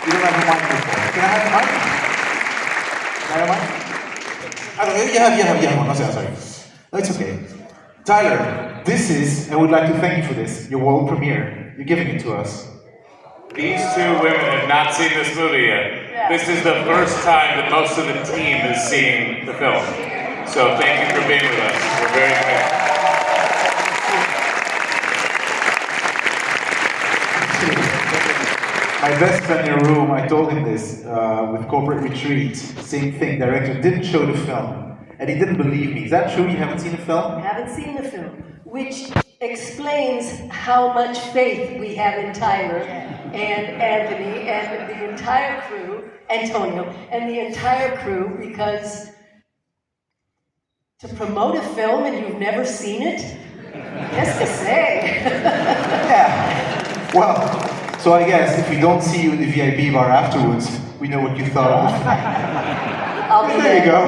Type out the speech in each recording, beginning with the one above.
You don't have a microphone. Can I have a mic? Can I have a mic? I don't know. You have one. No, sorry. No, it's okay. Tyler, this is, I would like to thank you for this, your world premiere. You're giving it to us. These two women have not seen this movie yet. This is the first time that most of the team is seeing the film. So thank you for being with us. We're very grateful. My best friend in your room, I told him this with Corporate Retreat, same thing, director didn't show the film, and he didn't believe me. Is that true? You haven't seen the film? I haven't seen the film, which explains how much faith we have in Tyler and Anthony and the entire crew, Antonio, and the entire crew, because to promote a film and you've never seen it, just to say. Yeah. Well, so I guess if we don't see you in the VIP bar afterwards, we know what you thought of. I'll be there. You go.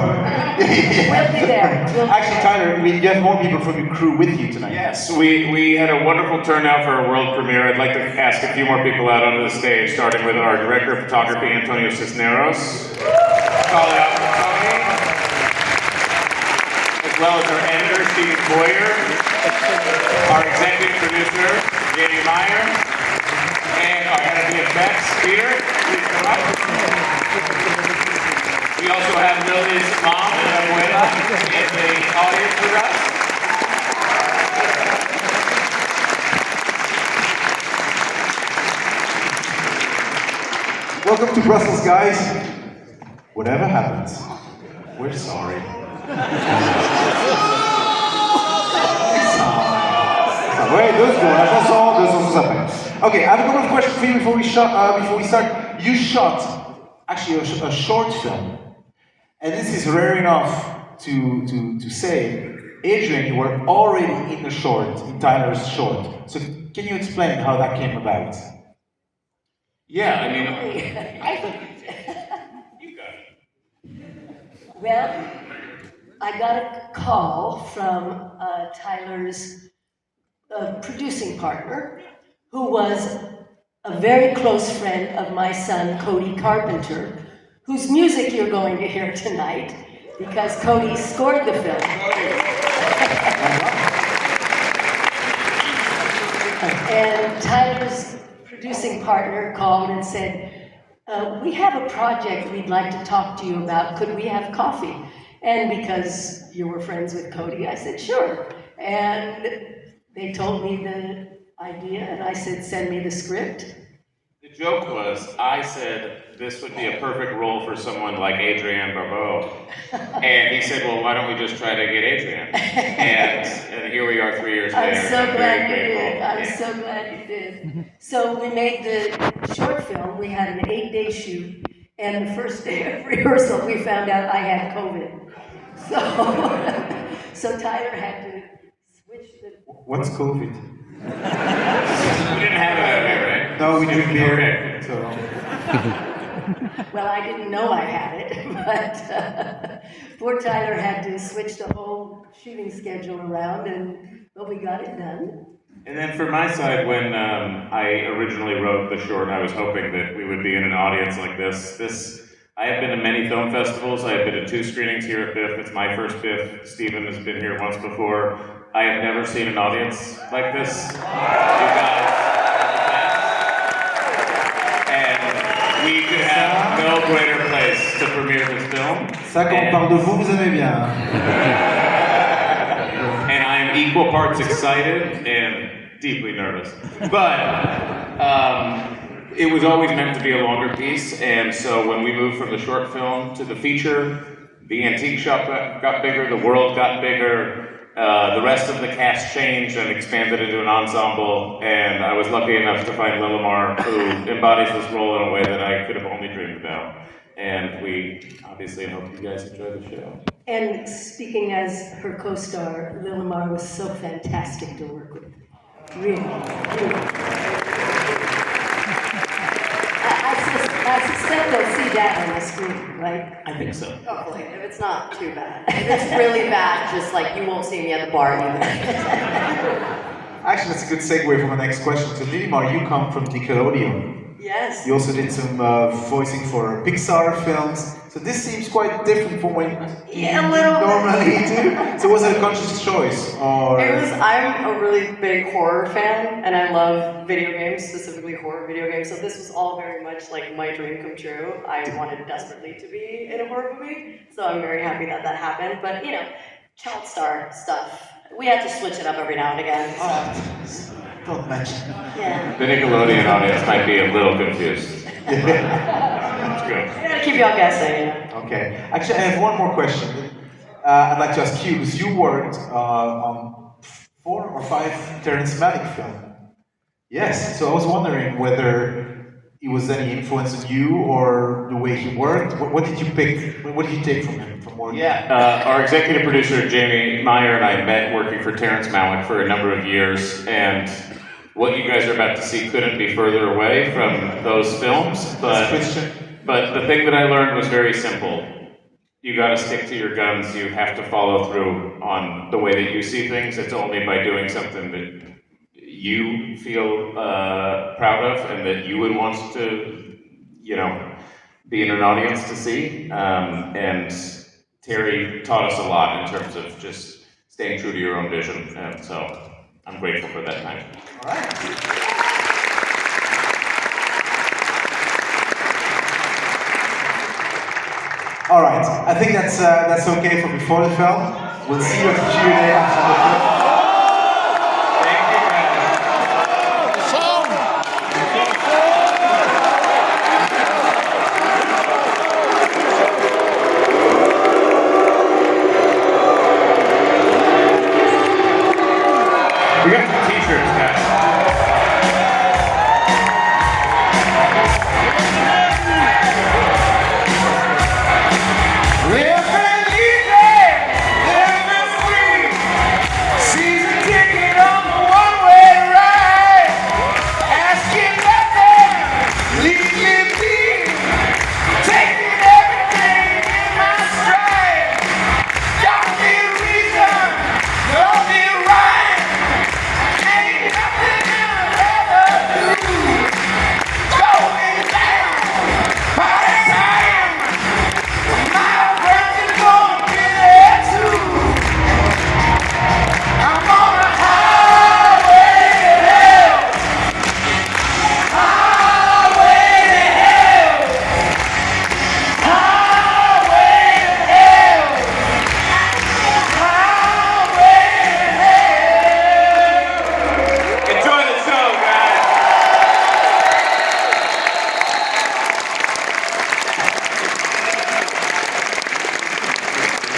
We'll be there. Actually, Tyler, you have more people from your crew with you tonight. Yes, we had a wonderful turnout for our world premiere. I'd like to ask a few more people out onto the stage, starting with our director of photography, Antonio Cisneros. Call it out for Tony. As well as our editor, Stephen Boyer. Our executive producer, Jamie Meyer. And our head of BIFFF, Peter. Please come up. We also have Lily's mom, Abuela, in the audience with us. Welcome to Brussels, guys. Whatever happens, we're sorry. Ouais, 2 secondes, attention, 2 secondes après. Okay, I have a couple of questions for you before we start. You shot, actually, a short film. And this is rare enough to say. Adrienne, you were already in the short, in Tyler's short. So can you explain how that came about? Yeah, I mean, you got it. Well, I got a call from Tyler's producing partner, who was a very close friend of my son, Cody Carpenter, whose music you're going to hear tonight, because Cody scored the film. And Tyler's producing partner called and said, we have a project we'd like to talk to you about. Could we have coffee? And because you were friends with Cody, I said, sure. And they told me the idea, and I said, send me the script. The joke was, I said, this would be a perfect role for someone like Adrienne Barbeau. And he said, well, why don't we just try to get Adrienne? And here we are 3 years later. I'm so glad you did. I'm so glad you did. So we made the short film. We had an 8-day shoot. And the first day of rehearsal, we found out I had COVID. So Tyler had to switch the... What's COVID? We didn't have it out here, right? No, we drink beer. Okay. So. Well, I didn't know I had it, but poor Tyler had to switch the whole shooting schedule around, but we got it done. And then for my side, when I originally wrote the short, I was hoping that we would be in an audience like this. I have been to many film festivals. I have been to 2 screenings here at BIFFF. It's my first BIFFF. Stephen has been here once before. I have never seen an audience like this. You guys are the best. And we could have no greater place to premiere this film. Ça, quand on parle de vous, vous aimez bien. And I am equal parts excited and deeply nervous. But it was always meant to be a longer piece, and so when we moved from the short film to the feature, the antique shop got bigger, the world got bigger, the rest of the cast changed and expanded into an ensemble, and I was lucky enough to find Lillemar, who embodies this role in a way that I could have only dreamed about. And we obviously hope you guys enjoy the show. And speaking as her co-star, Lillemar was so fantastic to work with. Really, really. I suspect they'll see that on the screen, right? I think so. Hopefully, if it's not too bad. If it's really bad, just like you won't see me at the bar either. Actually, that's a good segue for my next question. So, Lillemar, you come from Nickelodeon. Yes. You also did some voicing for Pixar films. So this seems quite different from what Yeah, a you little bit. normally do. So was it a conscious choice, or? I'm a really big horror fan, and I love video games, specifically horror video games, so this was all very much like my dream come true. I wanted desperately to be in a horror movie, so I'm very happy that that happened, but you know, child star stuff. We have to switch it up every now and again, so. Oh, don't mention. Yeah. The Nickelodeon audience might be a little confused. That's good. I gotta keep y'all guessing, you know. Okay. Actually, I have one more question. I'd like to ask you, because you worked on 4 or 5 Terrence Malick films. Yes. So I was wondering whether it was any influence on you or the way he worked. What did you pick? What did you take from him? From working? Yeah, our executive producer Jamie Meyer and I met working for Terrence Malick for a number of years, and what you guys are about to see couldn't be further away from those films. But the thing that I learned was very simple. You got to stick to your guns. You have to follow through on the way that you see things. It's only by doing something that you feel proud of and that you would want to, you know, be in an audience to see. And Terry taught us a lot in terms of just staying true to your own vision. And so I'm grateful for that time. All right. All right. I think that's okay for before the film. We'll see you at the Q&A after the